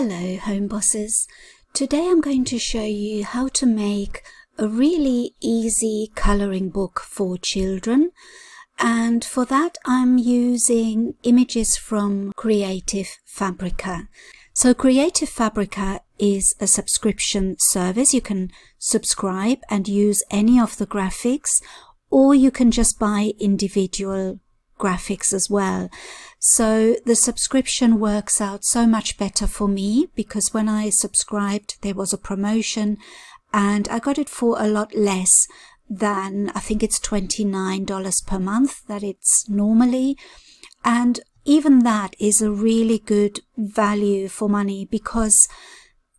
Hello home bosses. Today I'm going to show you how to make a really easy colouring book for children, and for that I'm using images from Creative Fabrica. So Creative Fabrica is a subscription service. You can subscribe and use any of the graphics, or you can just buy individual graphics as well. So the subscription works out so much better for me because when I subscribed there was a promotion and I got it for a lot less than, I think it's $29 per month that it's normally, and even that is a really good value for money because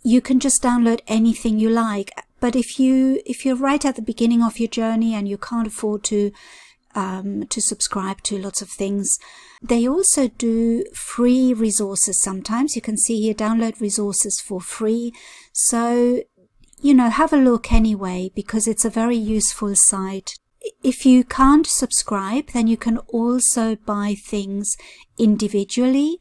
you can just download anything you like. But if you're right at the beginning of your journey and you can't afford to subscribe to lots of things, they also do free resources sometimes. You can see here, download resources for free. So, have a look anyway because it's a very useful site. If you can't subscribe, then you can also buy things individually.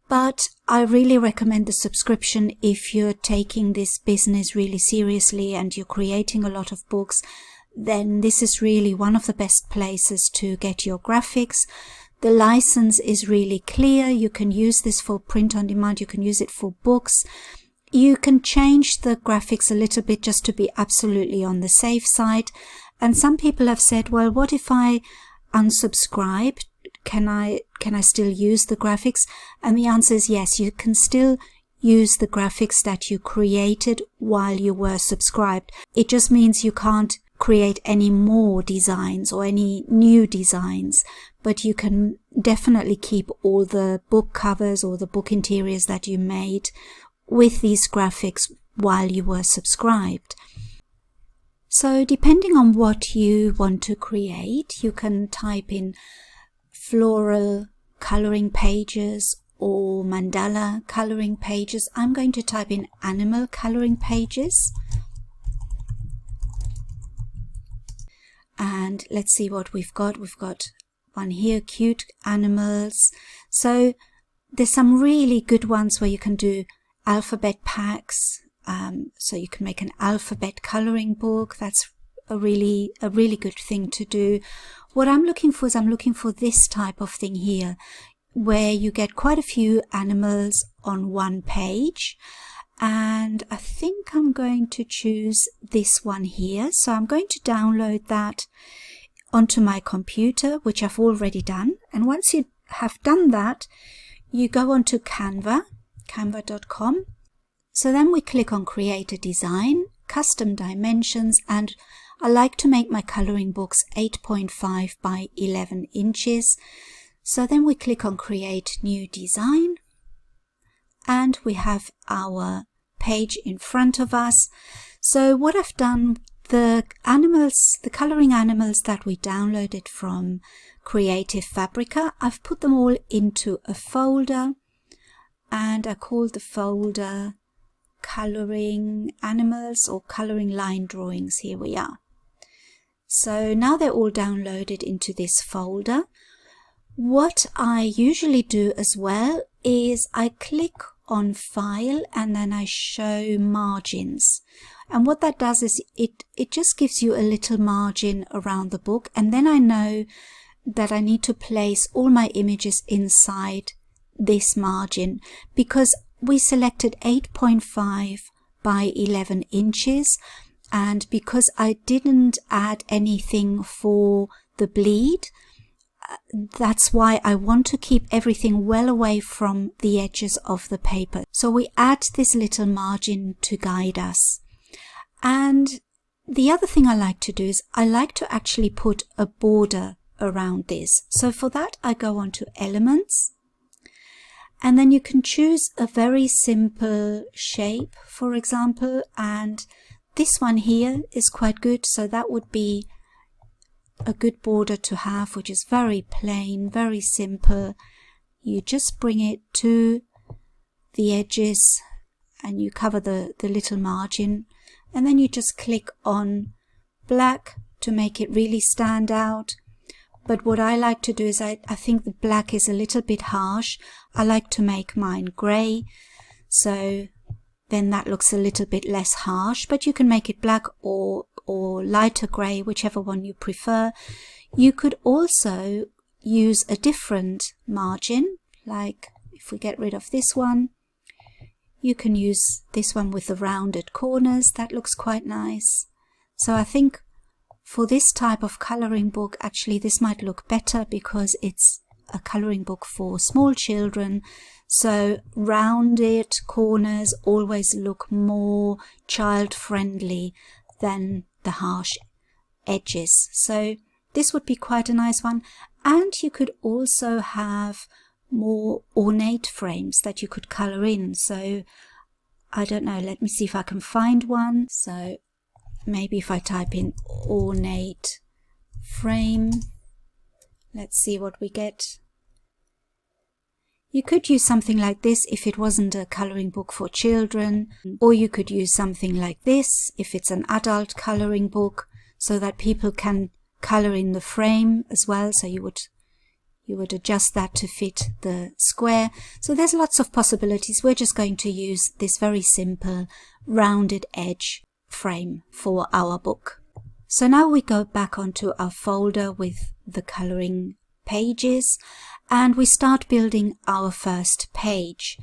But I really recommend the subscription if you're taking this business really seriously and you're creating a lot of books. Then this is really one of the best places to get your graphics. The license is really clear. You can use this for print on demand. You can use it for books. You can change the graphics a little bit just to be absolutely on the safe side. And some people have said, well, what if I unsubscribe? Can I still use the graphics? And the answer is yes, you can still use the graphics that you created while you were subscribed. It just means you can't create any more designs or any new designs, but you can definitely keep all the book covers or the book interiors that you made with these graphics while you were subscribed. So depending on what you want to create, you can type in floral coloring pages or mandala coloring pages. I'm going to type in animal coloring pages. And let's see what we've got. We've got one here, cute animals. So there's some really good ones where you can do alphabet packs. So you can make an alphabet coloring book. That's a really good thing to do. What I'm looking for is this type of thing here, where you get quite a few animals on one page. And I think I'm going to choose this one here. So I'm going to download that onto my computer, which I've already done. And once you have done that, you go onto canva.com. So then we click on Create a Design, Custom Dimensions, and I like to make my coloring books 8.5 by 11 inches. So then we click on Create New Design, and we have our page in front of us. So what I've done, the coloring animals that we downloaded from Creative Fabrica, I've put them all into a folder, and I called the folder Coloring Animals or Coloring Line Drawings. Here we are. So now they're all downloaded into this folder. What I usually do as well is I click on File and then I show margins. And what that does is it just gives you a little margin around the book, and then I know that I need to place all my images inside this margin because we selected 8.5 by 11 inches, and because I didn't add anything for the bleed, that's why I want to keep everything well away from the edges of the paper. So we add this little margin to guide us. And the other thing I like to do is I like to actually put a border around this. So for that I go on to Elements, and then you can choose a very simple shape, for example, and this one here is quite good. So that would be a good border to have, which is very plain, very simple. You just bring it to the edges and you cover the little margin, and then you just click on black to make it really stand out. But what I like to do is I think the black is a little bit harsh. I like to make mine grey. so then that looks a little bit less harsh, but you can make it black or lighter grey, whichever one you prefer. You could also use a different margin, like if we get rid of this one, you can use this one with the rounded corners. That looks quite nice. So I think for this type of colouring book, actually this might look better because it's a colouring book for small children. So rounded corners always look more child-friendly than the harsh edges. So this would be quite a nice one. And you could also have more ornate frames that you could colour in. So I don't know, let me see if I can find one. So maybe if I type in ornate frame, let's see what we get. You could use something like this if it wasn't a colouring book for children, or you could use something like this if it's an adult colouring book, so that people can colour in the frame as well. So you would adjust that to fit the square. So there's lots of possibilities. We're just going to use this very simple rounded edge frame for our book. So now we go back onto our folder with the colouring pages and we start building our first page.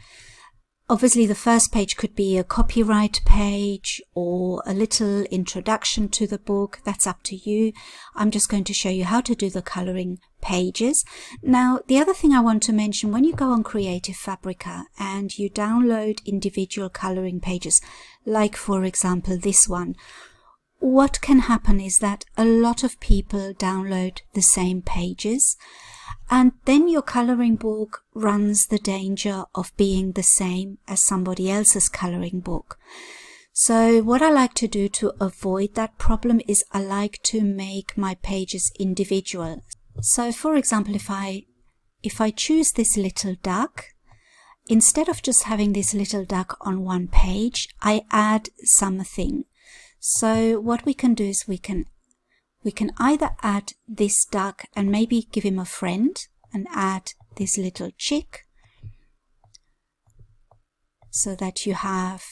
Obviously the first page could be a copyright page or a little introduction to the book. That's up to you. I'm just going to show you how to do the colouring pages. Now the other thing I want to mention, when you go on Creative Fabrica and you download individual colouring pages, like for example this one, what can happen is that a lot of people download the same pages, and then your colouring book runs the danger of being the same as somebody else's colouring book. So what I like to do to avoid that problem is I like to make my pages individual. So for example, if I choose this little duck, instead of just having this little duck on one page, I add something. So what we can do is we can either add this duck and maybe give him a friend and add this little chick, so that you have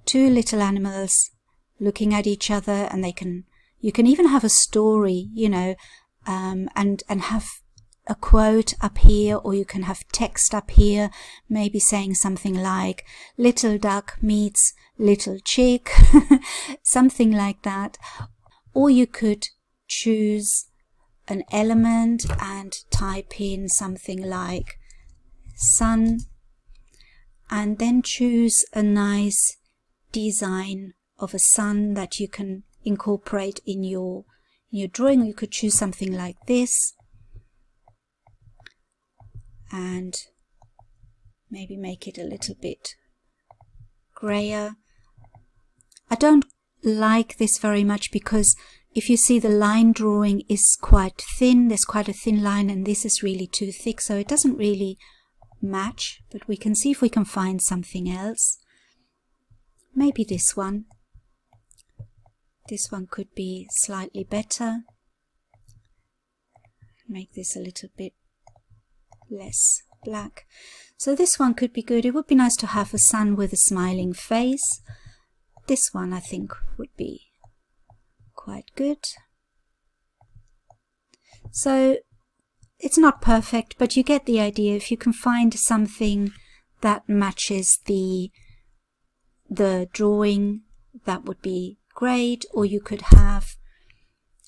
two little animals looking at each other, and you can even have a story, you know, and have a quote up here, or you can have text up here, maybe saying something like little duck meets little chick, something like that. Or you could choose an element and type in something like sun, and then choose a nice design of a sun that you can incorporate in your drawing. You could choose something like this and maybe make it a little bit grayer. I don't like this very much because if you see, the line drawing is quite thin. There's quite a thin line, and this is really too thick, so it doesn't really match. But we can see if we can find something else. Maybe this one. This one could be slightly better. Make this a little bit less black. So this one could be good. It would be nice to have a sun with a smiling face. This one I think would be quite good. So it's not perfect, but you get the idea. If you can find something that matches the drawing, that would be great. Or you could have,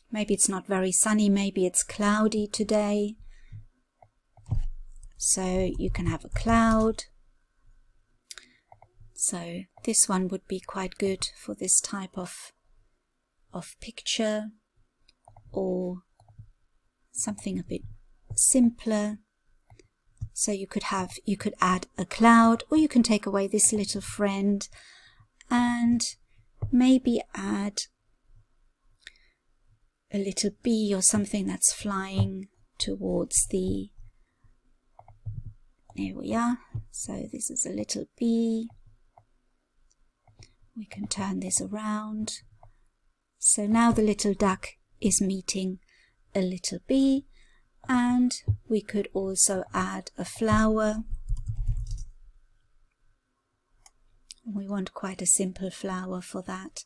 maybe it's not very sunny, maybe it's cloudy today, so you can have a cloud. So this one would be quite good for this type of picture, or something a bit simpler. So you could add a cloud, or you can take away this little friend and maybe add a little bee or something that's flying towards the, there we are. So this is a little bee. We can turn this around. So now the little duck is meeting a little bee, and we could also add a flower. We want quite a simple flower for that.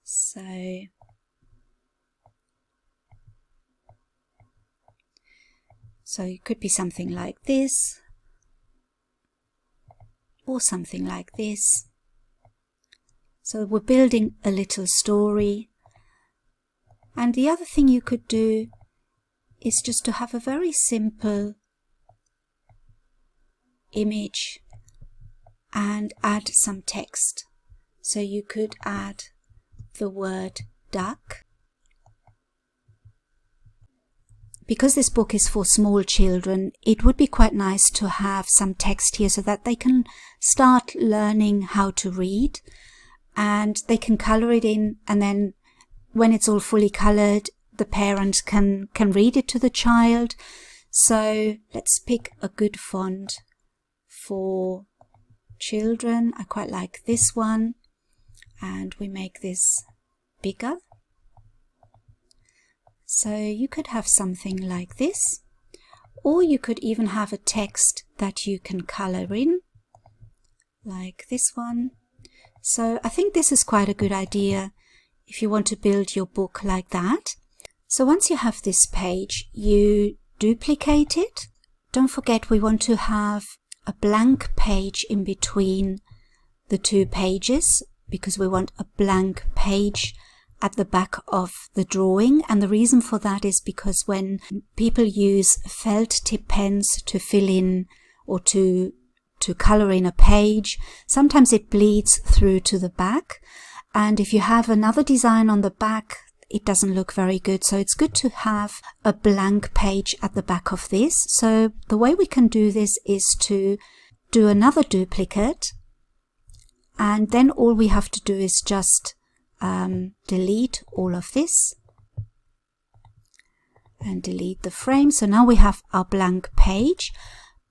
So it could be something like this, or something like this. So we're building a little story. And the other thing you could do is just to have a very simple image and add some text. So you could add the word duck. Because this book is for small children, it would be quite nice to have some text here so that they can start learning how to read, and they can color it in, and then when it's all fully colored, the parent can read it to the child. So let's pick a good font for children. I quite like this one, and we make this bigger. So you could have something like this, or you could even have a text that you can color in, like this one. So I think this is quite a good idea if you want to build your book like that. So once you have this page, you duplicate it. Don't forget, we want to have a blank page in between the two pages, because we want a blank page at the back of the drawing. And the reason for that is because when people use felt tip pens to fill in or to color in a page, sometimes it bleeds through to the back, and if you have another design on the back, it doesn't look very good. So it's good to have a blank page at the back of this. So the way we can do this is to do another duplicate, and then all we have to do is just delete all of this and delete the frame. So now we have our blank page,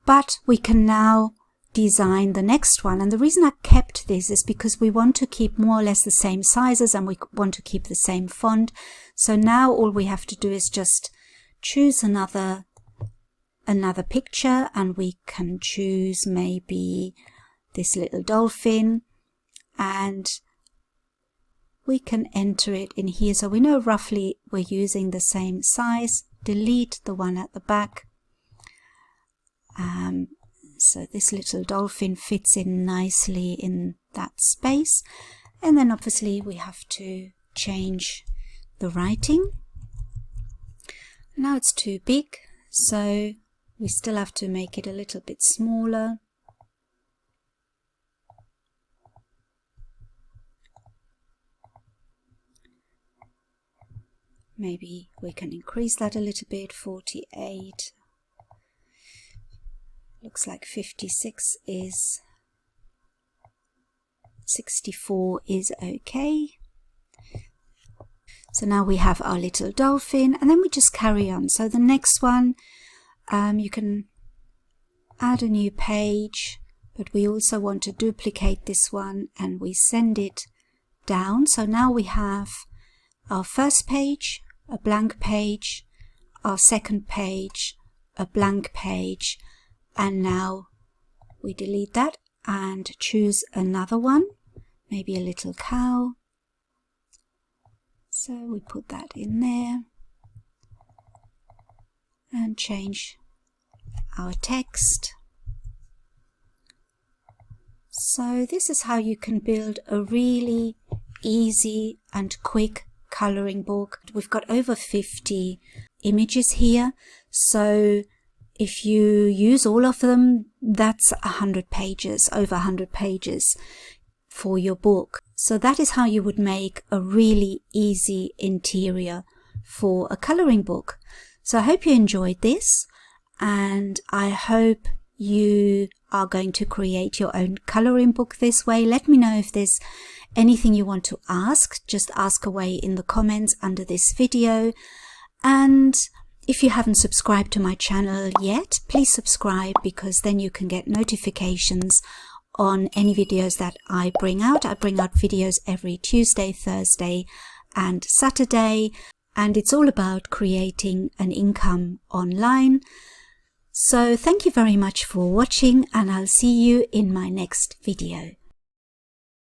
but we can now design the next one. And the reason I kept this is because we want to keep more or less the same sizes, and we want to keep the same font. So now all we have to do is just choose another picture, and we can choose maybe this little dolphin, and we can enter it in here so we know roughly we're using the same size. Delete the one at the back. So this little dolphin fits in nicely in that space. And then obviously we have to change the writing. Now it's too big, so we still have to make it a little bit smaller. Maybe we can increase that a little bit, 48. Looks like 56 is, 64 is okay. So now we have our little dolphin, and then we just carry on. So the next one, you can add a new page, but we also want to duplicate this one, and we send it down. So now we have our first page, a blank page, our second page, a blank page, and now we delete that and choose another one, maybe a little cow. So we put that in there and change our text. So this is how you can build a really easy and quick coloring book. We've got over 50 images here, so if you use all of them, that's 100 pages, over 100 pages for your book. So that is how you would make a really easy interior for a coloring book. So I hope you enjoyed this, and I hope you are going to create your own coloring book this way. Let me know if there's anything you want to ask. Just ask away in the comments under this video. And if you haven't subscribed to my channel yet, please subscribe, because then you can get notifications on any videos that I bring out. I bring out videos every Tuesday, Thursday and Saturday, and it's all about creating an income online. So thank you very much for watching, and I'll see you in my next video.